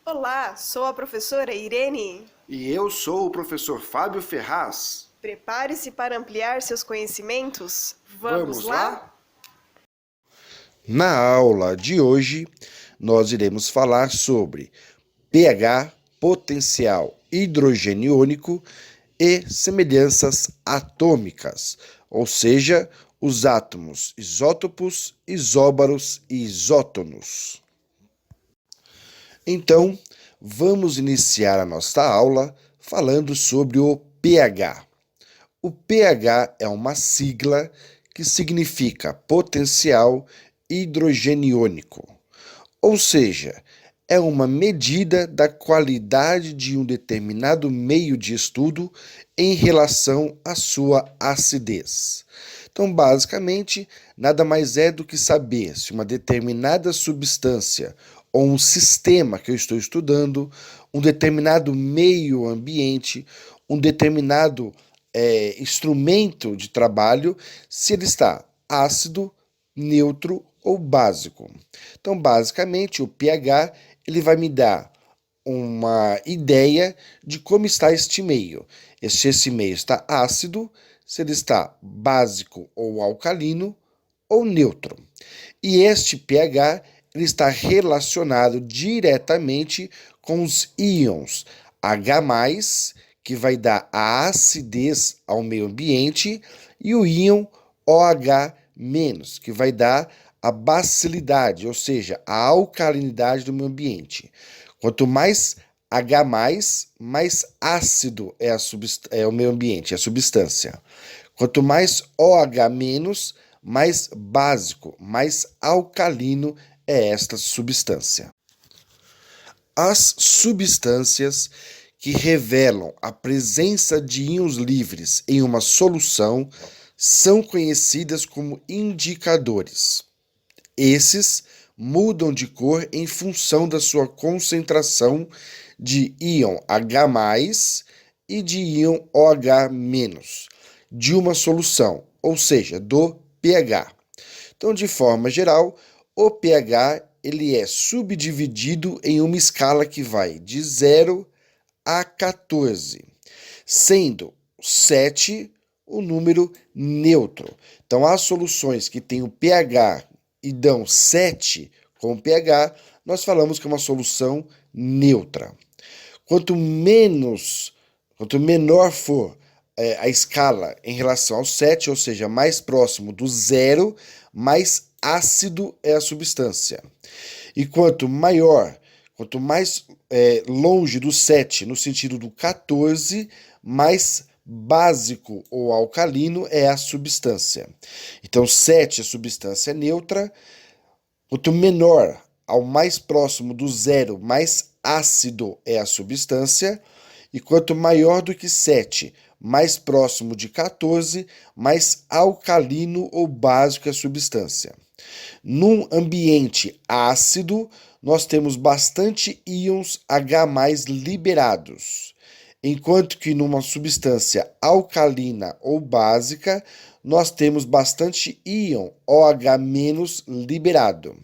Olá, sou a professora Irene. E eu sou o professor Fábio Ferraz. Prepare-se para ampliar seus conhecimentos. Vamos Vamos lá? lá? Na aula de hoje, nós iremos falar sobre pH, potencial hidrogeniônico e semelhanças atômicas, ou seja, os átomos isótopos, isóbaros e isótonos. Então, vamos iniciar a nossa aula falando sobre o pH. O pH é uma sigla que significa potencial hidrogeniônico, ou seja, é uma medida da qualidade de um determinado meio de estudo em relação à sua acidez. Então, basicamente, nada mais é do que saber se uma determinada substância ou um sistema que eu estou estudando, um determinado meio ambiente, um determinado instrumento de trabalho, se ele está ácido, neutro ou básico. Então, basicamente, o pH ele vai me dar uma ideia de como está este meio. Se esse meio está ácido, se ele está básico ou alcalino ou neutro. E este pH ele está relacionado diretamente com os íons H+, que vai dar a acidez ao meio ambiente, e o íon OH-, que vai dar a bacilidade, ou seja, a alcalinidade do meio ambiente. Quanto mais H+, mais ácido é o meio ambiente, é a substância. Quanto mais OH-, mais básico, mais alcalino é esta substância. As substâncias que revelam a presença de íons livres em uma solução são conhecidas como indicadores. Esses mudam de cor em função da sua concentração de íon H+ e de íon OH- de uma solução, ou seja, do pH. Então, de forma geral, o pH ele é subdividido em uma escala que vai de 0 a 14, sendo 7 o número neutro. Então, as soluções que têm o pH e dão 7 com pH, nós falamos que é uma solução neutra. Quanto menor for a escala em relação ao 7, ou seja, mais próximo do zero, mais ácido é a substância. E quanto mais longe do 7, no sentido do 14, mais básico ou alcalino é a substância. Então, 7 é substância neutra, quanto menor ao mais próximo do zero, mais ácido é a substância, e quanto maior do que 7, mais próximo de 14, mais alcalino ou básico é a substância. Num ambiente ácido, nós temos bastante íons H+ liberados, enquanto que numa substância alcalina ou básica, nós temos bastante íon OH- liberado.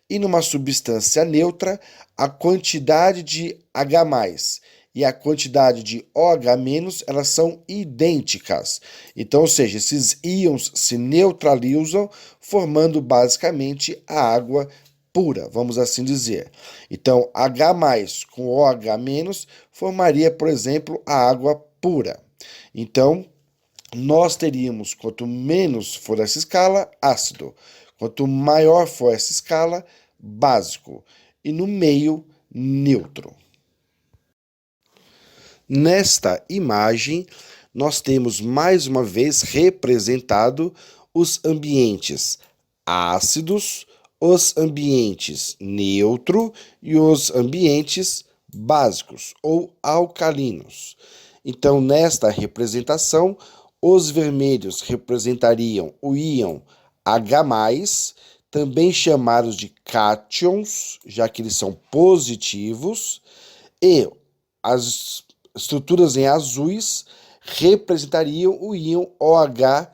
E numa substância neutra, a quantidade de H+ e a quantidade de OH- elas são idênticas. Então, ou seja, esses íons se neutralizam, formando basicamente a água pura, vamos assim dizer. Então, H+ com OH- formaria, por exemplo, a água pura. Então, nós teríamos, quanto menos for essa escala, ácido. Quanto maior for essa escala, básico. E no meio, neutro. Nesta imagem, nós temos mais uma vez representado os ambientes ácidos, os ambientes neutro e os ambientes básicos ou alcalinos. Então, nesta representação, os vermelhos representariam o íon H+, também chamados de cátions, já que eles são positivos, e as estruturas em azuis representariam o íon OH-,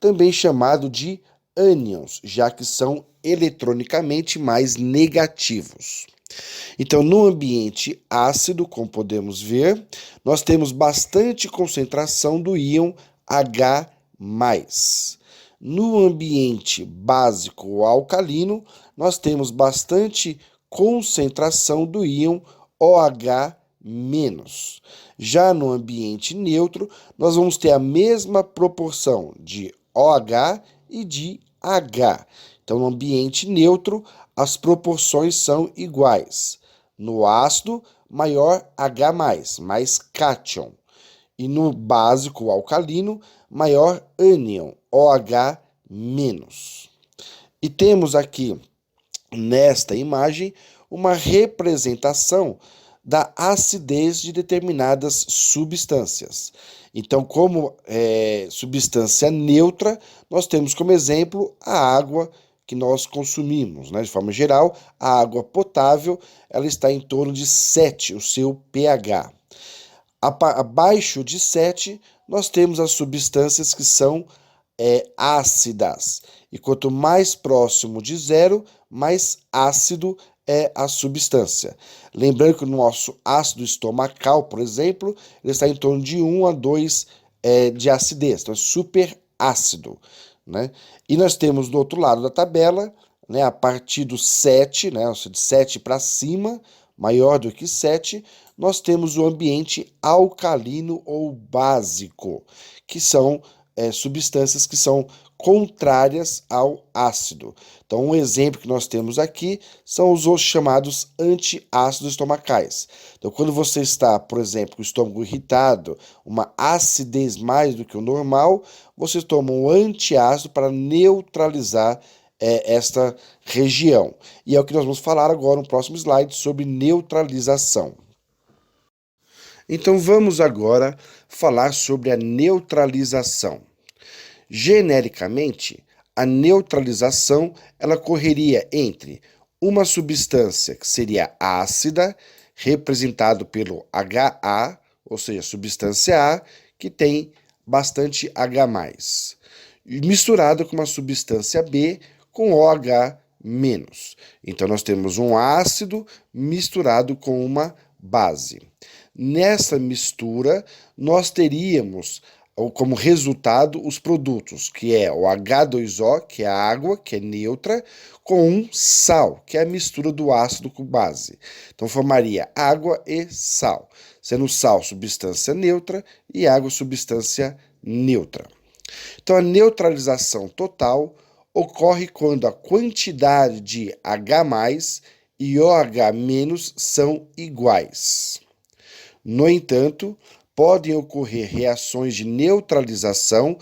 também chamado de ânions, já que são eletronicamente mais negativos. Então, no ambiente ácido, como podemos ver, nós temos bastante concentração do íon H+. No ambiente básico ou alcalino, nós temos bastante concentração do íon OH-. Já no ambiente neutro, nós vamos ter a mesma proporção de OH e de H. Então, no ambiente neutro, as proporções são iguais. No ácido, maior H+, mais cátion. E no básico alcalino, maior ânion, OH-. E temos aqui, nesta imagem, uma representação da acidez de determinadas substâncias. Então, como substância neutra, nós temos como exemplo a água que nós consumimos, né? De forma geral, a água potável ela está em torno de 7, o seu pH. Abaixo de 7, nós temos as substâncias que são ácidas. E quanto mais próximo de 0, mais ácido é a substância. Lembrando que o nosso ácido estomacal, por exemplo, ele está em torno de 1 a 2 de acidez, então é super ácido, né? E nós temos do outro lado da tabela, né, a partir do 7, né, de 7 para cima, maior do que 7, nós temos o ambiente alcalino ou básico, que são substâncias que são contrárias ao ácido. Então, um exemplo que nós temos aqui são os chamados antiácidos estomacais. Então, quando você está, por exemplo, com o estômago irritado, uma acidez mais do que o normal, você toma um antiácido para neutralizar esta região. E é o que nós vamos falar agora no próximo slide sobre neutralização. Então, vamos agora falar sobre a neutralização. Genericamente, a neutralização ela ocorreria entre uma substância que seria ácida, representado pelo HA, ou seja, substância A, que tem bastante H+, misturado com uma substância B com OH-. Então, nós temos um ácido misturado com uma base. Nessa mistura, nós teríamos como resultado os produtos, que é o H2O, que é a água, que é neutra, com um sal, que é a mistura do ácido com base. Então, formaria água e sal, sendo sal substância neutra e água substância neutra. Então, a neutralização total ocorre quando a quantidade de H+ e OH- são iguais. No entanto, podem ocorrer reações de neutralização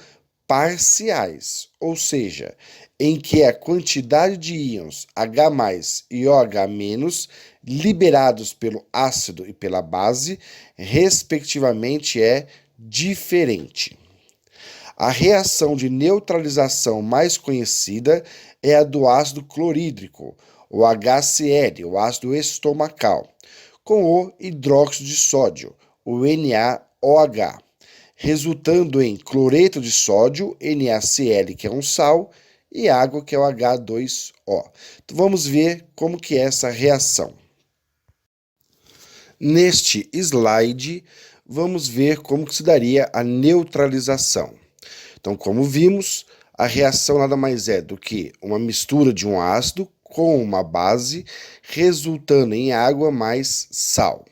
parciais, ou seja, em que a quantidade de íons H+ e OH- liberados pelo ácido e pela base, respectivamente, é diferente. A reação de neutralização mais conhecida é a do ácido clorídrico, o HCl, o ácido estomacal, com o hidróxido de sódio, o NaOH, resultando em cloreto de sódio, NaCl, que é um sal, e água, que é o H2O. Então, vamos ver como que é essa reação. Neste slide, vamos ver como que se daria a neutralização. Então, como vimos, a reação nada mais é do que uma mistura de um ácido com uma base, resultando em água mais sal.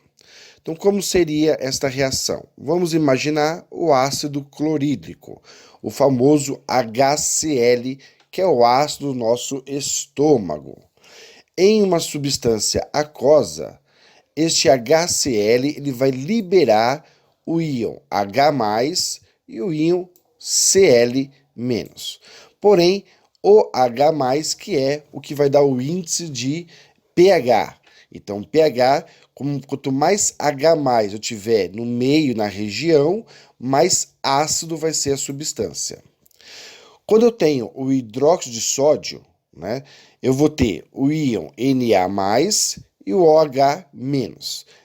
Então, como seria esta reação? Vamos imaginar o ácido clorídrico, o famoso HCl, que é o ácido do nosso estômago. Em uma substância aquosa, este HCl ele vai liberar o íon H+ e o íon Cl-. Porém, o H+, que é o que vai dar o índice de pH. Então, pH, quanto mais H+ eu tiver no meio, na região, mais ácido vai ser a substância. Quando eu tenho o hidróxido de sódio, né, eu vou ter o íon Na+ e o OH-.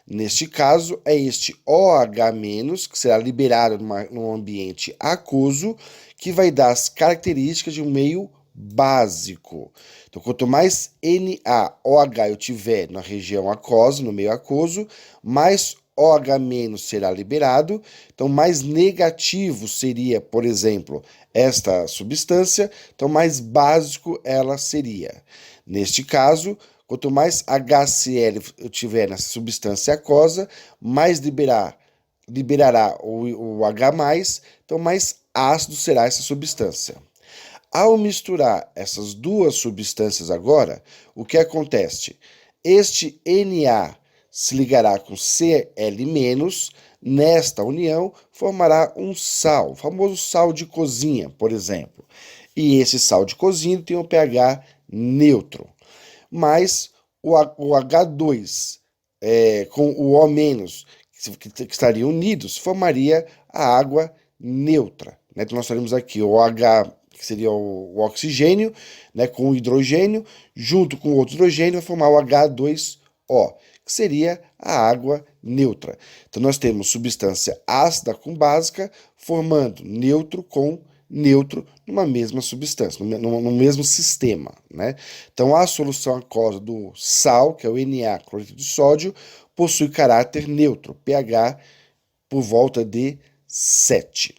Neste caso, é este OH-, que será liberado num ambiente aquoso, que vai dar as características de um meio básico. Então, quanto mais NaOH eu tiver na região aquosa, no meio aquoso, mais OH- será liberado. Então, mais negativo seria, por exemplo, esta substância, então mais básico ela seria. Neste caso, quanto mais HCl eu tiver nessa substância aquosa, mais liberará o H+, então mais ácido será essa substância. Ao misturar essas duas substâncias agora, o que acontece? Este Na se ligará com Cl-, nesta união formará um sal, o famoso sal de cozinha, por exemplo. E esse sal de cozinha tem um pH neutro. Mas o H2 com o O-, que estariam unidos, formaria a água neutra. Né? Então nós teremos aqui o H, que seria o oxigênio, né, com o hidrogênio, junto com o outro hidrogênio, vai formar o H2O, que seria a água neutra. Então nós temos substância ácida com básica, formando neutro com neutro numa mesma substância, no mesmo sistema, né? Então a solução aquosa do sal, que é o Na, cloreto de sódio, possui caráter neutro, pH por volta de 7.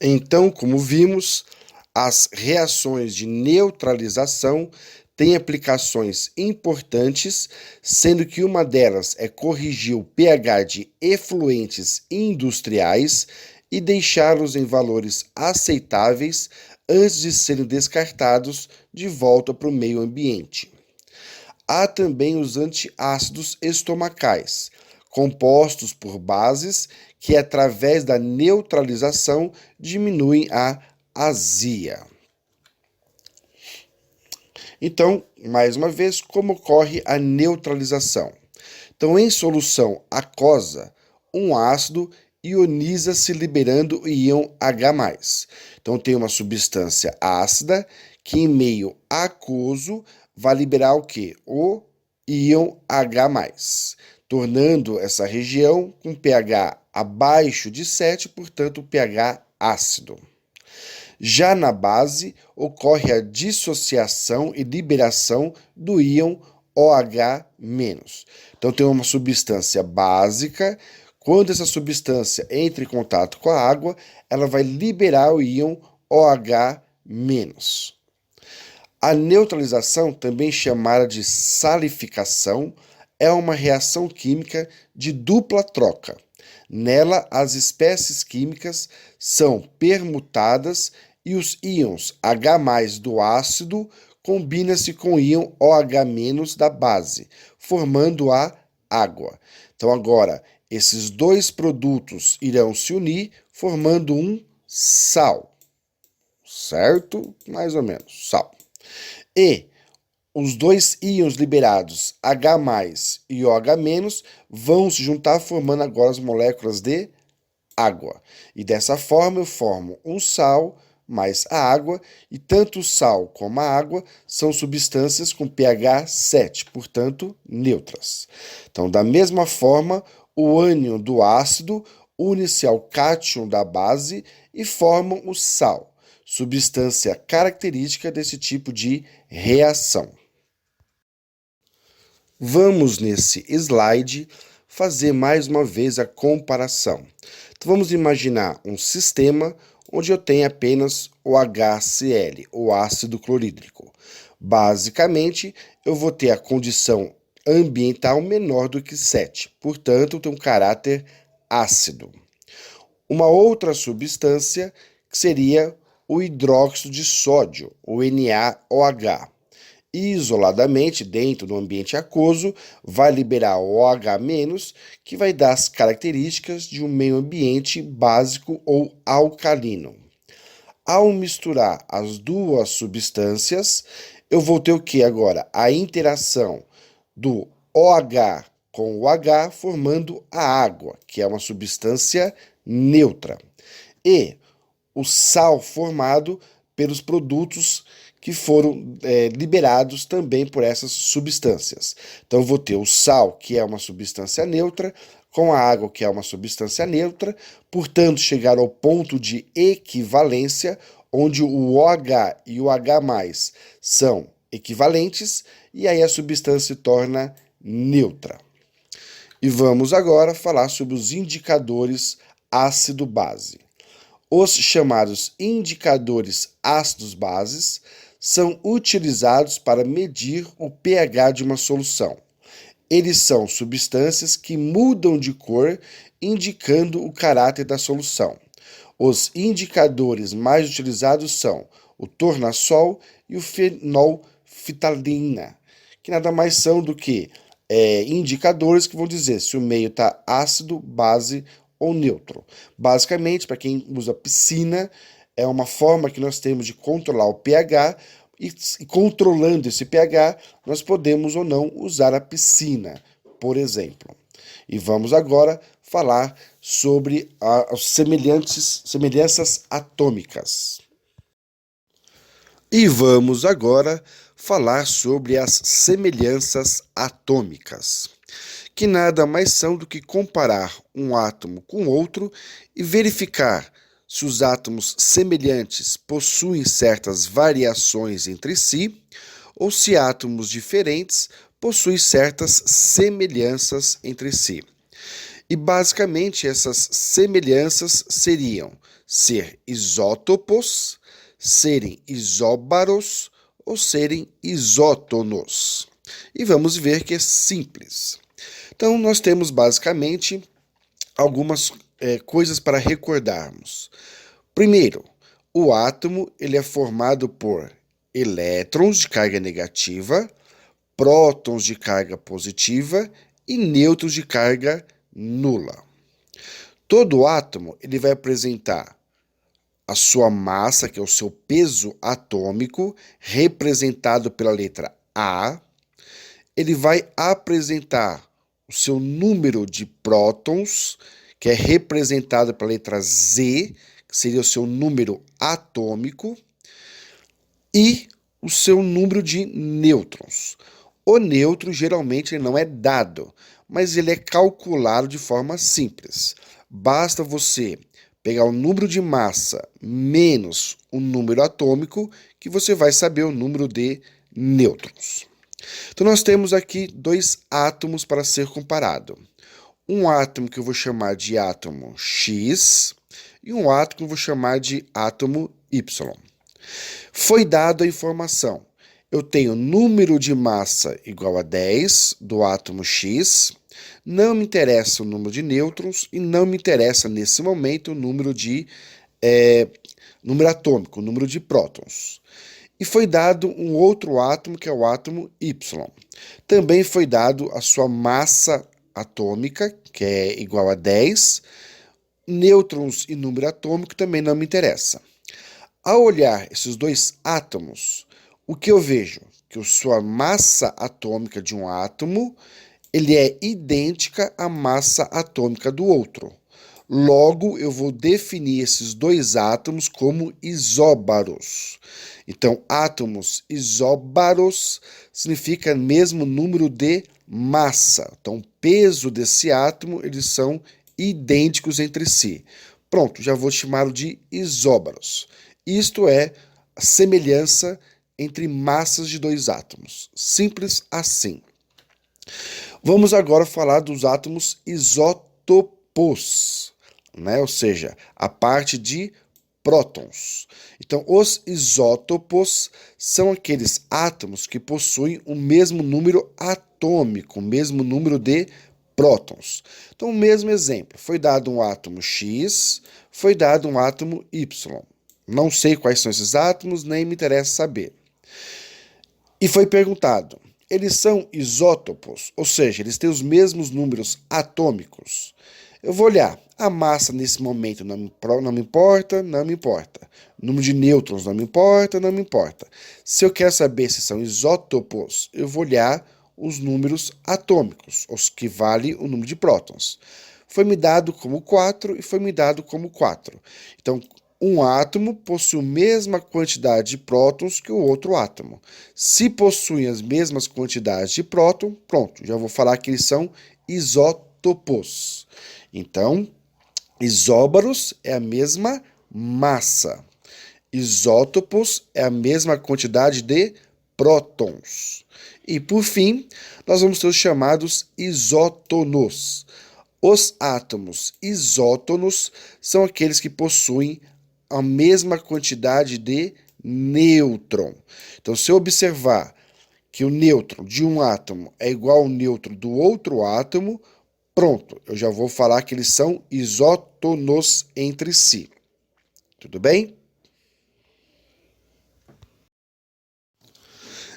Então, como vimos, as reações de neutralização têm aplicações importantes, sendo que uma delas é corrigir o pH de efluentes industriais e deixá-los em valores aceitáveis antes de serem descartados de volta para o meio ambiente. Há também os antiácidos estomacais, compostos por bases que, através da neutralização, diminuem a azia. Então, mais uma vez, como ocorre a neutralização? Então, em solução aquosa, um ácido ioniza-se liberando o íon H+. Então, tem uma substância ácida que, em meio aquoso, vai liberar o quê? O íon H+, tornando essa região com pH abaixo de 7, portanto, pH ácido. Já na base, ocorre a dissociação e liberação do íon OH-. Então, tem uma substância básica. Quando essa substância entra em contato com a água, ela vai liberar o íon OH-. A neutralização, também chamada de salificação, é uma reação química de dupla troca. Nela, as espécies químicas são permutadas e os íons H+ do ácido combinam-se com o íon OH- da base, formando a água. Então, agora, esses dois produtos irão se unir, formando um sal. Certo? Mais ou menos, sal. E os dois íons liberados, H+ e OH-, vão se juntar formando agora as moléculas de água. E dessa forma eu formo um sal mais a água, e tanto o sal como a água são substâncias com pH 7, portanto, neutras. Então, da mesma forma, o ânion do ácido une-se ao cátion da base e formam o sal, substância característica desse tipo de reação. Vamos, nesse slide, fazer mais uma vez a comparação. Então, vamos imaginar um sistema onde eu tenho apenas o HCl, o ácido clorídrico. Basicamente, eu vou ter a condição ambiental menor do que 7, portanto, tem um caráter ácido. Uma outra substância que seria o hidróxido de sódio, o NaOH. Isoladamente, dentro do ambiente aquoso, vai liberar o OH-, que vai dar as características de um meio ambiente básico ou alcalino. Ao misturar as duas substâncias, eu vou ter o que agora? A interação do OH com o H formando a água, que é uma substância neutra. E o sal formado pelos produtos que foram liberados também por essas substâncias. Então, eu vou ter o sal, que é uma substância neutra, com a água, que é uma substância neutra, portanto, chegar ao ponto de equivalência, onde o OH e o H+ são equivalentes, e aí a substância se torna neutra. E vamos agora falar sobre os indicadores ácido-base. Os chamados indicadores ácidos-bases são utilizados para medir o pH de uma solução. Eles são substâncias que mudam de cor, indicando o caráter da solução. Os indicadores mais utilizados são o tornassol e o fenolfitalina, que nada mais são do que indicadores que vão dizer se o meio está ácido, base ou neutro. Basicamente, para quem usa piscina, é uma forma que nós temos de controlar o pH, e controlando esse pH, nós podemos ou não usar a piscina, por exemplo. E vamos agora falar sobre as semelhanças atômicas. E vamos agora falar sobre as semelhanças atômicas, que nada mais são do que comparar um átomo com outro e verificar se os átomos semelhantes possuem certas variações entre si ou se átomos diferentes possuem certas semelhanças entre si. E basicamente essas semelhanças seriam ser isótopos, serem isóbaros ou serem isótonos. E vamos ver que é simples. Então, nós temos basicamente algumas coisas para recordarmos. Primeiro, o átomo ele é formado por elétrons de carga negativa, prótons de carga positiva e nêutrons de carga nula. Todo átomo ele vai apresentar a sua massa, que é o seu peso atômico, representado pela letra A. Ele vai apresentar o seu número de prótons, que é representado pela letra Z, que seria o seu número atômico, e o seu número de nêutrons. O nêutron geralmente ele não é dado, mas ele é calculado de forma simples. Basta você pegar o número de massa menos o número atômico, que você vai saber o número de nêutrons. Então, nós temos aqui dois átomos para ser comparado. Um átomo que eu vou chamar de átomo X e um átomo que eu vou chamar de átomo Y. Foi dada a informação. Eu tenho número de massa igual a 10 do átomo X. Não me interessa o número de nêutrons e não me interessa, nesse momento, o número atômico, o número de prótons. E foi dado um outro átomo, que é o átomo Y. Também foi dado a sua massa atômica, que é igual a 10. Nêutrons e número atômico também não me interessa. Ao olhar esses dois átomos, o que eu vejo? Que a sua massa atômica de um átomo ele é idêntica à massa atômica do outro. Logo, eu vou definir esses dois átomos como isóbaros. Então, átomos isóbaros significa mesmo número de massa. Então, o peso desse átomo, eles são idênticos entre si. Pronto, já vou chamá-lo de isóbaros. Isto é a semelhança entre massas de dois átomos. Simples assim. Vamos agora falar dos átomos isótopos, né? Ou seja, a parte de prótons. Então, os isótopos são aqueles átomos que possuem o mesmo número atômico, o mesmo número de prótons. Então, o mesmo exemplo, foi dado um átomo X, foi dado um átomo Y. Não sei quais são esses átomos, nem me interessa saber. E foi perguntado, eles são isótopos, ou seja, eles têm os mesmos números atômicos? Eu vou olhar, a massa nesse momento não me importa, não me importa. O número de nêutrons não me importa, não me importa. Se eu quero saber se são isótopos, eu vou olhar os números atômicos, os que vale o número de prótons. Foi me dado como 4 e foi me dado como 4. Então, um átomo possui a mesma quantidade de prótons que o outro átomo. Se possuem as mesmas quantidades de próton, pronto, já vou falar que eles são isótopos. Então, isóbaros é a mesma massa. Isótopos é a mesma quantidade de prótons. E, por fim, nós vamos ter os chamados isótonos. Os átomos isótonos são aqueles que possuem a mesma quantidade de nêutron. Então, se eu observar que o nêutron de um átomo é igual ao nêutron do outro átomo, pronto, eu já vou falar que eles são isótonos entre si. Tudo bem?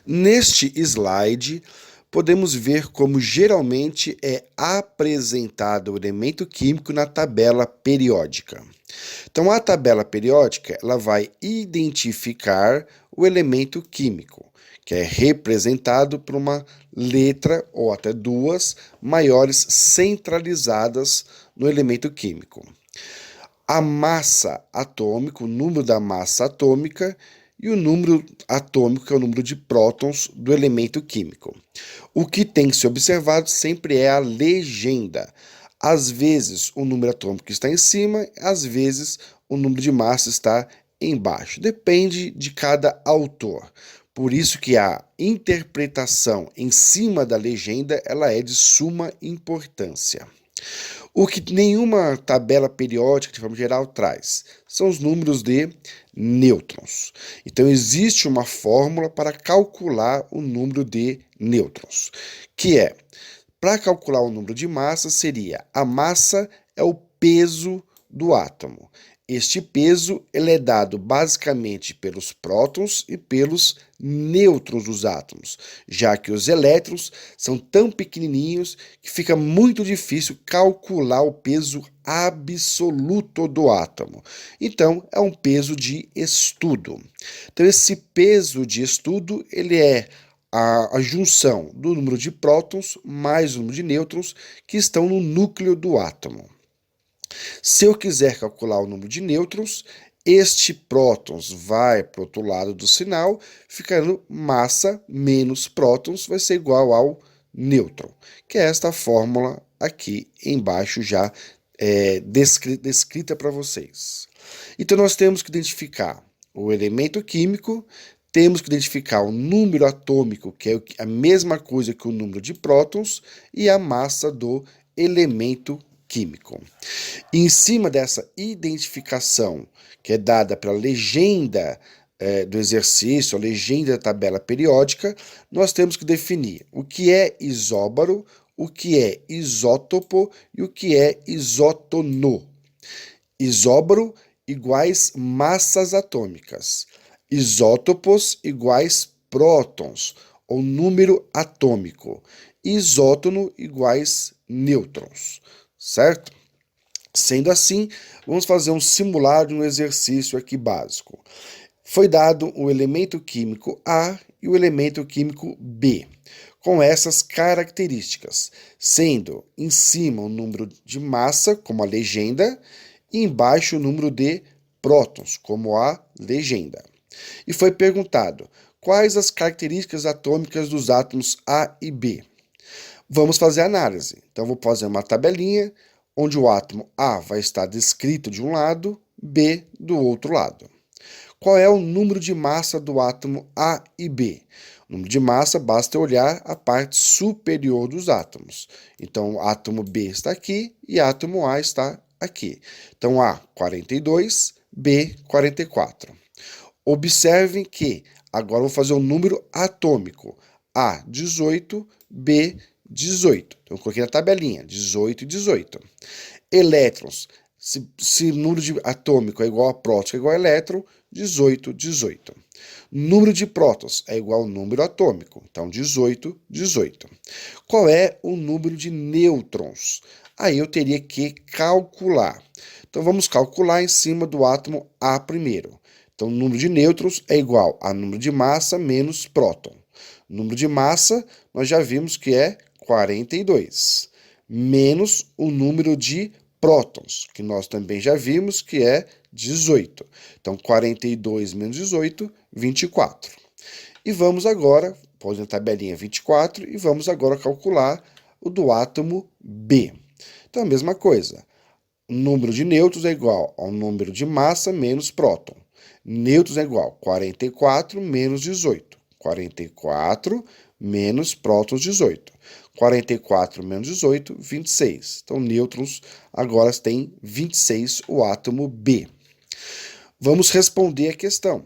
Neste slide, podemos ver como geralmente é apresentado o elemento químico na tabela periódica. Então, a tabela periódica ela vai identificar o elemento químico, que é representado por uma letra ou até duas maiores centralizadas no elemento químico. A massa atômica, o número da massa atômica, e o número atômico, que é o número de prótons do elemento químico. O que tem que ser observado sempre é a legenda. Às vezes o número atômico está em cima, às vezes o número de massa está embaixo. Depende de cada autor. Por isso que a interpretação em cima da legenda ela é de suma importância. O que nenhuma tabela periódica, de forma geral, traz são os números de nêutrons. Então, existe uma fórmula para calcular o número de nêutrons, que é, para calcular o número de massa, seria a massa é o peso do átomo. Este peso ele é dado basicamente pelos prótons e pelos nêutrons dos átomos, já que os elétrons são tão pequenininhos que fica muito difícil calcular o peso absoluto do átomo. Então, é um peso de estudo. Então, esse peso de estudo ele é a junção do número de prótons mais o número de nêutrons que estão no núcleo do átomo. Se eu quiser calcular o número de nêutrons, este prótons vai para o outro lado do sinal, ficando massa menos prótons vai ser igual ao nêutron, que é esta fórmula aqui embaixo já descrita para vocês. Então, nós temos que identificar o elemento químico, temos que identificar o número atômico, que é a mesma coisa que o número de prótons, e a massa do elemento químico. E em cima dessa identificação, que é dada pela legenda do exercício, a legenda da tabela periódica, nós temos que definir o que é isóbaro, o que é isótopo e o que é isótono. Isóbaro iguais massas atômicas. Isótopos iguais prótons, ou número atômico. Isótono iguais nêutrons, certo? Sendo assim, vamos fazer um simulado, um exercício aqui básico. Foi dado o elemento químico A e o elemento químico B, com essas características, sendo em cima o número de massa, como a legenda, e embaixo o número de prótons, como a legenda. E foi perguntado quais as características atômicas dos átomos A e B. Vamos fazer a análise. Então, vou fazer uma tabelinha onde o átomo A vai estar descrito de um lado, B do outro lado. Qual é o número de massa do átomo A e B? O número de massa basta olhar a parte superior dos átomos. Então, o átomo B está aqui e o átomo A está aqui. Então, A, 42, B, 44. Observem que agora eu vou fazer o número atômico. A, 18, B, 18. Então, eu coloquei na tabelinha, 18 e 18. Elétrons, se número de atômico é igual a próton, é igual a elétron, 18, 18. Número de prótons é igual ao número atômico, então 18, 18. Qual é o número de nêutrons? Aí eu teria que calcular. Então, vamos calcular em cima do átomo A primeiro. Então, o número de nêutrons é igual a número de massa menos próton. O número de massa, nós já vimos que é 42, menos o número de prótons, que nós também já vimos que é 18. Então, 42 menos 18, 24. E vamos agora, pôs na tabelinha 24, e vamos agora calcular o do átomo B. Então, a mesma coisa. O número de nêutrons é igual ao número de massa menos próton. Nêutrons é igual a 44 menos 18. 44 menos prótons, 18. 44 menos 18, 26. Então, nêutrons agora tem 26, o átomo B. Vamos responder a questão.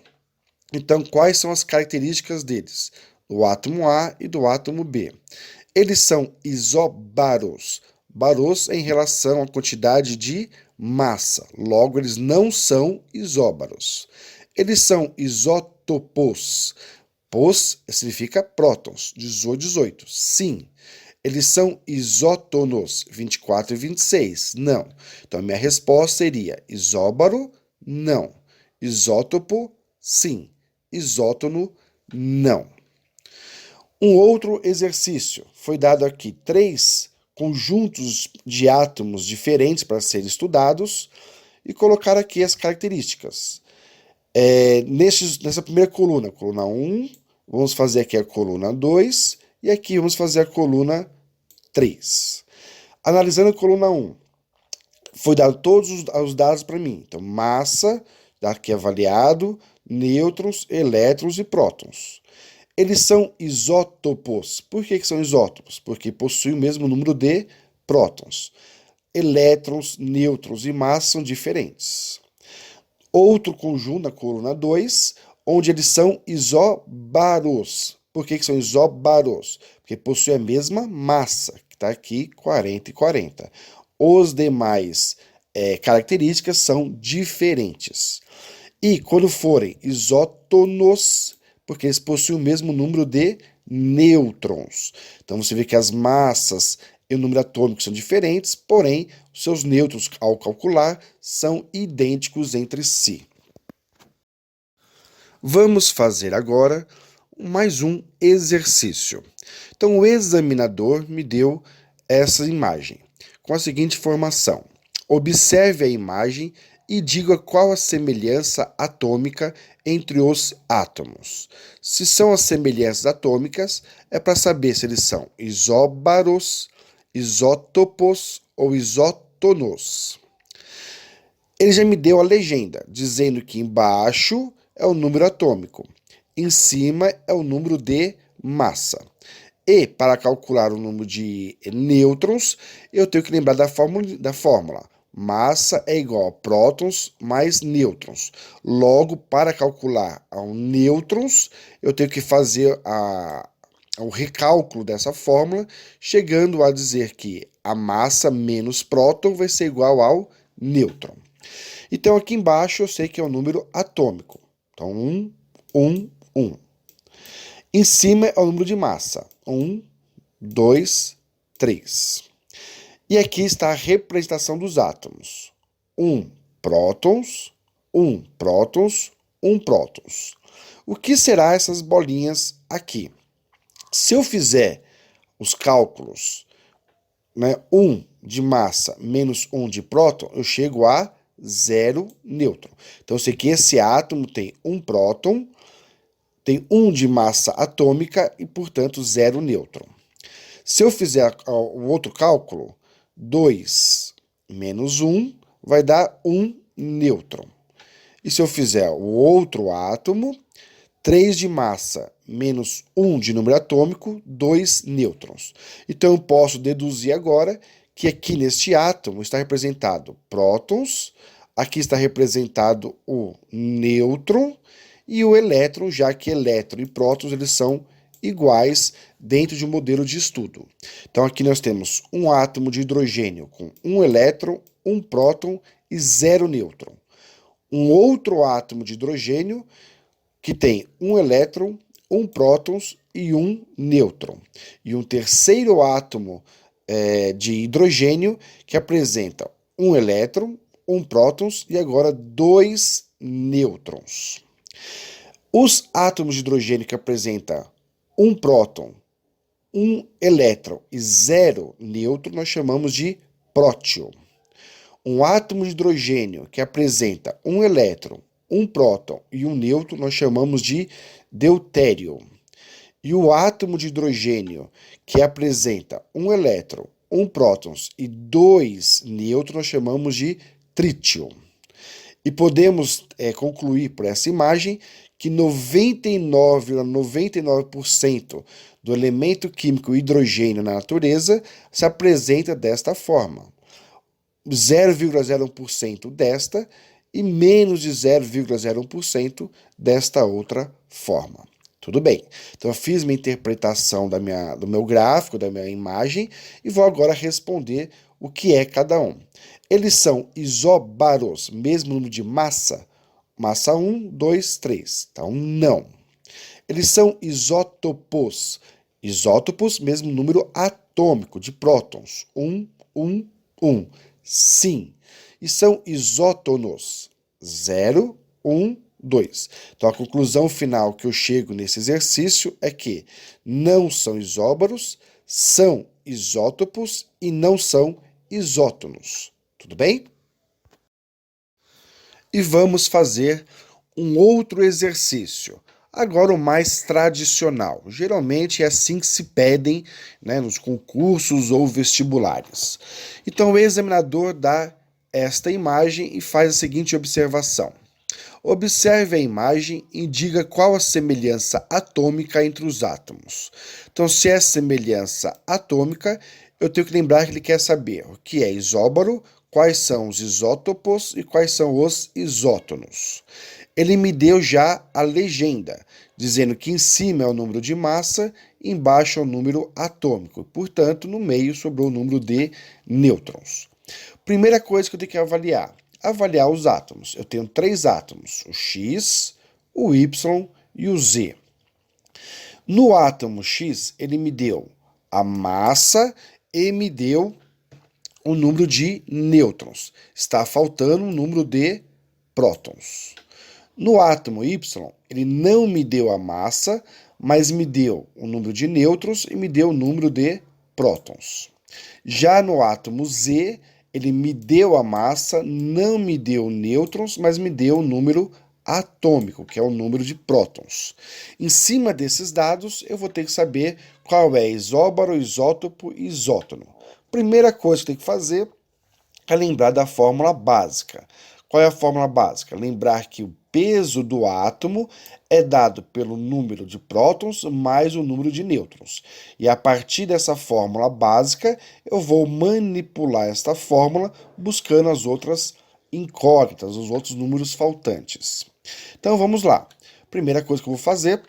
Então, quais são as características deles? Do átomo A e do átomo B. Eles são isóbaros. Baros é em relação à quantidade de massa. Logo, eles não são isóbaros. Eles são isótopos. Pos significa prótons, 18, 18. Sim. Eles são isótonos, 24 e 26. Não. Então, a minha resposta seria isóbaro, não. Isótopo, sim. Isótono, não. Um outro exercício. Foi dado aqui 3 conjuntos de átomos diferentes para serem estudados e colocar aqui as características. Nessa primeira coluna, coluna 1, vamos fazer aqui a coluna 2 e aqui vamos fazer a coluna 3. Analisando a coluna 1, foi dado todos os dados para mim. Então, massa, aqui avaliado, nêutrons, elétrons e prótons. Eles são isótopos. Por que são isótopos? Porque possuem o mesmo número de prótons. Elétrons, nêutrons e massa são diferentes. Outro conjunto na coluna 2, onde eles são isóbaros. Por que são isóbaros? Porque possuem a mesma massa, que está aqui 40 e 40. Os demais características são diferentes. E quando forem isótonos, porque eles possuem o mesmo número de nêutrons. Então você vê que as massas e o número atômico são diferentes, porém, os seus nêutrons, ao calcular, são idênticos entre si. Vamos fazer agora mais um exercício. Então, o examinador me deu essa imagem, com a seguinte informação. Observe a imagem e diga qual a semelhança atômica entre os átomos. Se são as semelhanças atômicas, é para saber se eles são isóbaros, isótopos ou isótonos. Ele já me deu a legenda, dizendo que embaixo é o número atômico, em cima é o número de massa. E, para calcular o número de nêutrons, eu tenho que lembrar da fórmula. Massa é igual a prótons mais nêutrons. Logo, para calcular nêutrons, eu tenho que fazer o recálculo dessa fórmula, chegando a dizer que a massa menos próton vai ser igual ao nêutron. Então, aqui embaixo eu sei que é o número atômico. Então, 1, 1, 1. Em cima é o número de massa. 1, 2, 3. E aqui está a representação dos átomos. 1 prótons, 1 prótons, 1 prótons. O que será essas bolinhas aqui? Se eu fizer os cálculos, 1 de massa menos 1 de próton, eu chego a 0 nêutron. Então, eu sei que esse átomo tem 1 próton, tem 1 de massa atômica e, portanto, 0 nêutron. Se eu fizer o outro cálculo, 2 menos 1 vai dar 1 nêutron. E se eu fizer o outro átomo, 3 de massa menos 1 de número atômico, 2 nêutrons. Então, eu posso deduzir agora que aqui neste átomo está representado prótons, aqui está representado o nêutron e o elétron, já que elétron e prótons eles são iguais dentro de um modelo de estudo. Então, aqui nós temos um átomo de hidrogênio com 1 elétron, 1 próton e 0 nêutron. Um outro átomo de hidrogênio que tem 1 elétron, 1 prótons e 1 nêutron. E um terceiro átomo de hidrogênio que apresenta 1 elétron, 1 prótons e agora 2 nêutrons. Os átomos de hidrogênio que apresentam 1 próton, 1 elétron e 0 nêutron, nós chamamos de prótio. Um átomo de hidrogênio que apresenta 1 elétron, 1 próton e 1 nêutron, nós chamamos de deutério. E o átomo de hidrogênio que apresenta 1 elétron, 1 prótons e 2 nêutrons, nós chamamos de trítio. E podemos concluir por essa imagem que 99,99% do elemento químico hidrogênio na natureza se apresenta desta forma. 0,01% desta e menos de 0,01% desta outra forma. Tudo bem. Então, eu fiz minha interpretação do meu gráfico, da minha imagem, e vou agora responder o que é cada um. Eles são isóbaros, mesmo número de massa? Massa 1, 2, 3. Então, não. Eles são isótopos. Isótopos, mesmo número atômico de prótons. 1, 1, 1. Sim. E são isótonos. 0, 1, 2. Então, a conclusão final que eu chego nesse exercício é que não são isóbaros, são isótopos e não são isótonos. Tudo bem? E vamos fazer um outro exercício. Agora o mais tradicional. Geralmente é assim que se pedem, né, nos concursos ou vestibulares. Então o examinador dá esta imagem e faz a seguinte observação. Observe a imagem e diga qual a semelhança atômica entre os átomos. Então, se é semelhança atômica, eu tenho que lembrar que ele quer saber o que é isóbaro, quais são os isótopos e quais são os isótonos. Ele me deu já a legenda, dizendo que em cima é o número de massa, embaixo é o número atômico. Portanto, no meio sobrou o número de nêutrons. Primeira coisa que eu tenho que avaliar os átomos. Eu tenho 3 átomos, o X, o Y e o Z. No átomo X, ele me deu a massa e me deu o número de nêutrons. Está faltando um número de prótons. No átomo Y, ele não me deu a massa, mas me deu o número de nêutrons e me deu o número de prótons. Já no átomo Z, ele me deu a massa, não me deu nêutrons, mas me deu o número atômico, que é o número de prótons. Em cima desses dados, eu vou ter que saber qual é isóbaro, isótopo e isótono. Primeira coisa que eu tenho que fazer é lembrar da fórmula básica. Qual é a fórmula básica? Lembrar que o peso do átomo é dado pelo número de prótons mais o número de nêutrons. E a partir dessa fórmula básica, eu vou manipular esta fórmula buscando as outras incógnitas, os outros números faltantes. Então vamos lá. Primeira coisa que eu vou fazer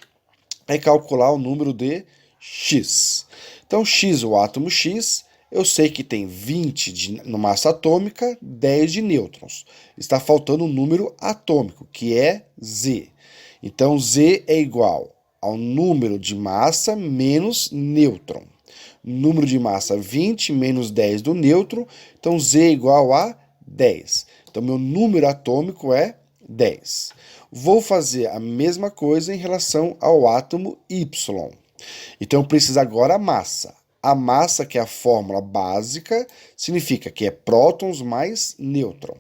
é calcular o número de X. Então X, o átomo X, eu sei que tem 20 na massa atômica, 10 de nêutrons. Está faltando um número atômico, que é Z. Então, Z é igual ao número de massa menos nêutron. Número de massa 20 menos 10 do nêutron, então Z é igual a 10. Então, meu número atômico é 10. Vou fazer a mesma coisa em relação ao átomo Y. Então, eu preciso agora a massa. A massa, que é a fórmula básica, significa que é prótons mais nêutron.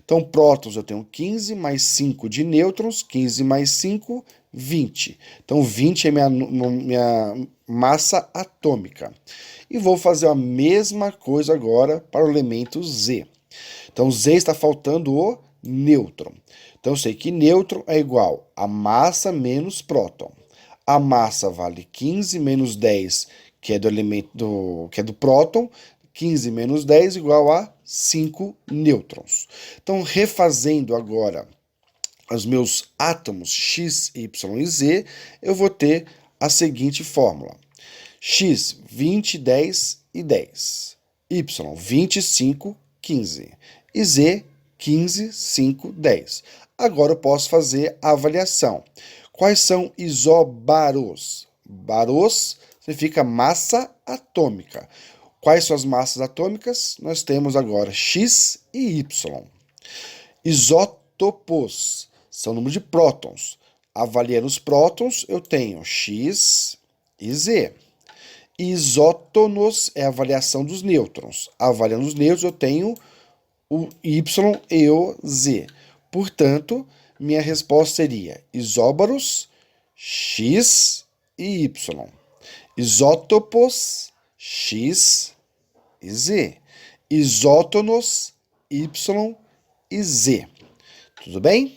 Então, prótons eu tenho 15 mais 5 de nêutrons, 15 mais 5, 20. Então, 20 é minha massa atômica. E vou fazer a mesma coisa agora para o elemento Z. Então, Z está faltando o nêutron. Então, eu sei que nêutron é igual a massa menos próton. A massa vale 15 menos 10, que é do elemento que é do próton, 15 menos 10 igual a 5 nêutrons. Então, refazendo agora os meus átomos X, Y e Z, eu vou ter a seguinte fórmula. X, 20, 10 e 10. Y, 25, 15. E Z, 15, 5, 10. Agora eu posso fazer a avaliação. Quais são isóbaros? Baros significa massa atômica. Quais são as massas atômicas? Nós temos agora X e Y. Isótopos são o número de prótons. Avaliando os prótons, eu tenho X e Z. Isótonos é a avaliação dos nêutrons. Avaliando os nêutrons, eu tenho o Y e o Z. Portanto, minha resposta seria isóbaros, X e Y. Isótopos, X e Z. Isótonos, Y e Z. Tudo bem?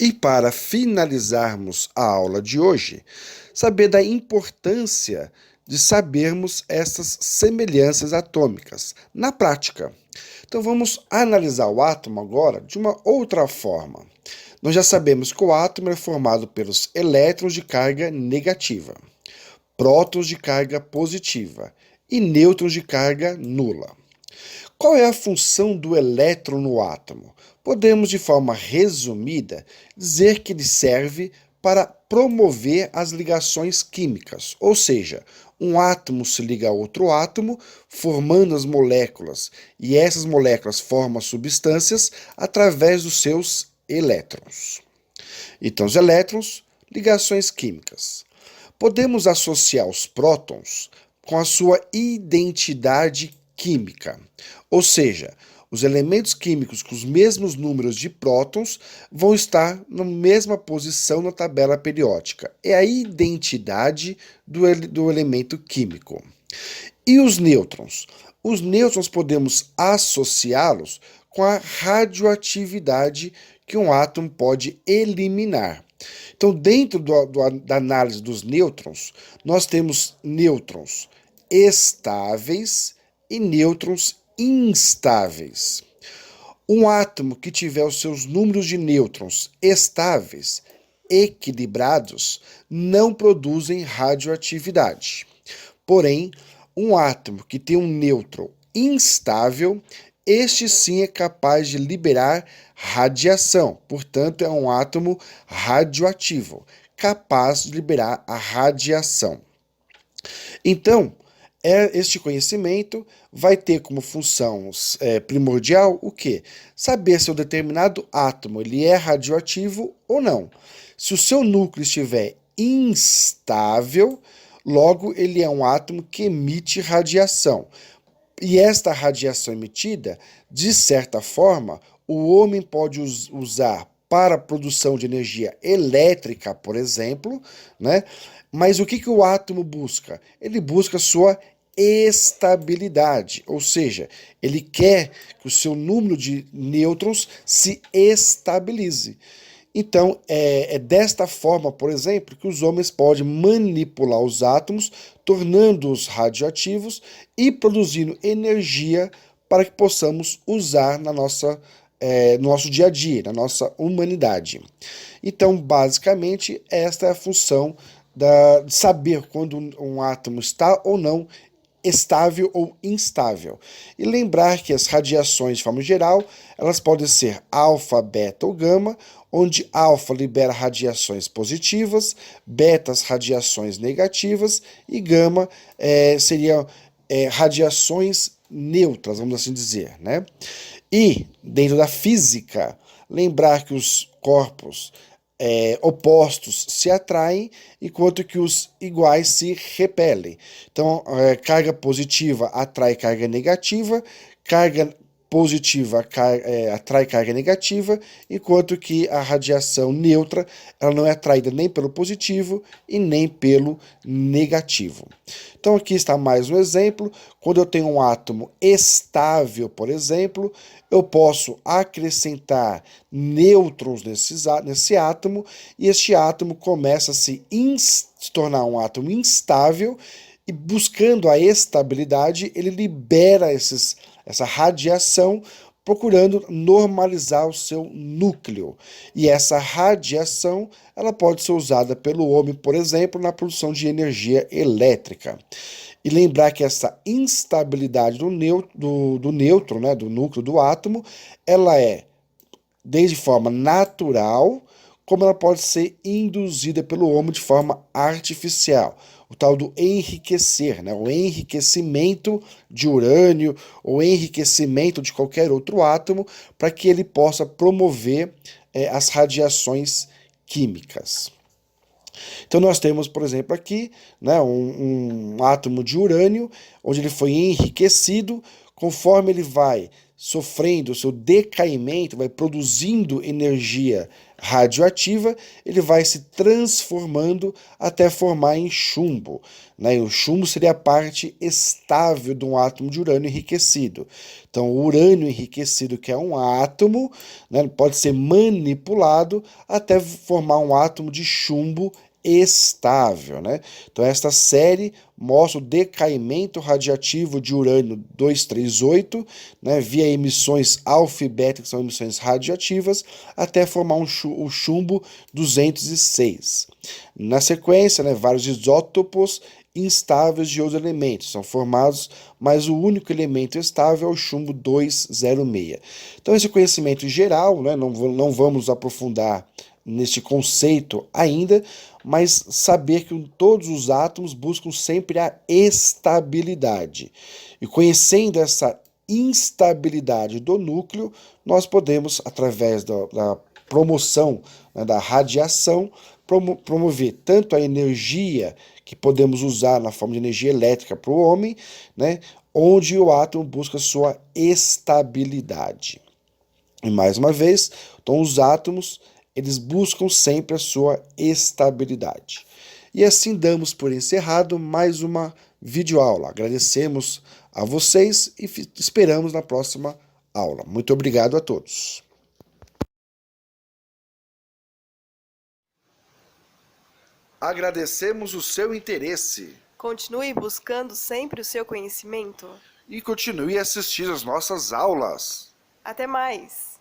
E para finalizarmos a aula de hoje, saber da importância de sabermos essas semelhanças atômicas na prática. Então vamos analisar o átomo agora de uma outra forma. Nós já sabemos que o átomo é formado pelos elétrons de carga negativa, prótons de carga positiva e nêutrons de carga nula. Qual é a função do elétron no átomo? Podemos, de forma resumida, dizer que ele serve para promover as ligações químicas, ou seja, um átomo se liga a outro átomo, formando as moléculas, e essas moléculas formam as substâncias através dos seus elétrons. Então, os elétrons, ligações químicas. Podemos associar os prótons com a sua identidade química, ou seja, os elementos químicos com os mesmos números de prótons vão estar na mesma posição na tabela periódica. É a identidade do elemento químico. E os nêutrons? Os nêutrons podemos associá-los com a radioatividade que um átomo pode eliminar. Então, dentro da análise dos nêutrons, nós temos nêutrons estáveis e nêutrons instáveis. Um átomo que tiver os seus números de nêutrons estáveis, equilibrados, não produzem radioatividade. Porém, um átomo que tem um nêutron instável, este sim é capaz de liberar radiação. Portanto, é um átomo radioativo, capaz de liberar a radiação. Então, este conhecimento vai ter como função primordial o quê? Saber se o determinado átomo ele é radioativo ou não. Se o seu núcleo estiver instável, logo ele é um átomo que emite radiação. E esta radiação emitida, de certa forma, o homem pode usar para a produção de energia elétrica, por exemplo, né? Mas o que o átomo busca? Ele busca sua estabilidade, ou seja, ele quer que o seu número de nêutrons se estabilize. Então, é desta forma, por exemplo, que os homens podem manipular os átomos, tornando-os radioativos e produzindo energia para que possamos usar no nosso dia a dia, na nossa humanidade. Então, basicamente, esta é a função de saber quando um átomo está ou não estável ou instável. E lembrar que as radiações, de forma geral, elas podem ser alfa, beta ou gama, onde alfa libera radiações positivas, beta as radiações negativas e gama seria radiações neutras, vamos assim dizer, né? E, dentro da física, lembrar que os corpos opostos se atraem, enquanto que os iguais se repelem. Então, carga positiva atrai carga negativa, carga positiva atrai carga negativa, enquanto que a radiação neutra ela não é atraída nem pelo positivo e nem pelo negativo. Então aqui está mais um exemplo. Quando eu tenho um átomo estável, por exemplo, eu posso acrescentar nêutrons nesse átomo e este átomo começa a se tornar um átomo instável e, buscando a estabilidade, ele libera essa radiação, procurando normalizar o seu núcleo. E essa radiação ela pode ser usada pelo homem, por exemplo, na produção de energia elétrica. E lembrar que essa instabilidade do nêutron, né, do núcleo do átomo, ela é desde forma natural, como ela pode ser induzida pelo homem de forma artificial. O tal do enriquecer, né? O enriquecimento de urânio, ou enriquecimento de qualquer outro átomo, para que ele possa promover as radiações químicas. Então nós temos, por exemplo, aqui, né, um átomo de urânio, onde ele foi enriquecido, conforme ele vai sofrendo o seu decaimento, vai produzindo energia radioativa, ele vai se transformando até formar em chumbo, né? E o chumbo seria a parte estável de um átomo de urânio enriquecido. Então, o urânio enriquecido, que é um átomo, né, pode ser manipulado até formar um átomo de chumbo estável, né? Então esta série mostra o decaimento radiativo de urânio 238, né, via emissões alfa e beta, que são emissões radioativas, até formar o chumbo 206. Na sequência, né, vários isótopos instáveis de outros elementos são formados, mas o único elemento estável é o chumbo 206. Então esse conhecimento geral, né, não vamos aprofundar neste conceito ainda, mas saber que todos os átomos buscam sempre a estabilidade. E conhecendo essa instabilidade do núcleo, nós podemos, através da promoção, né, da radiação, promover tanto a energia que podemos usar na forma de energia elétrica para o homem, né, onde o átomo busca sua estabilidade. E mais uma vez, então os átomos eles buscam sempre a sua estabilidade. E assim damos por encerrado mais uma videoaula. Agradecemos a vocês e esperamos na próxima aula. Muito obrigado a todos. Agradecemos o seu interesse. Continue buscando sempre o seu conhecimento. E continue a assistir às nossas aulas. Até mais!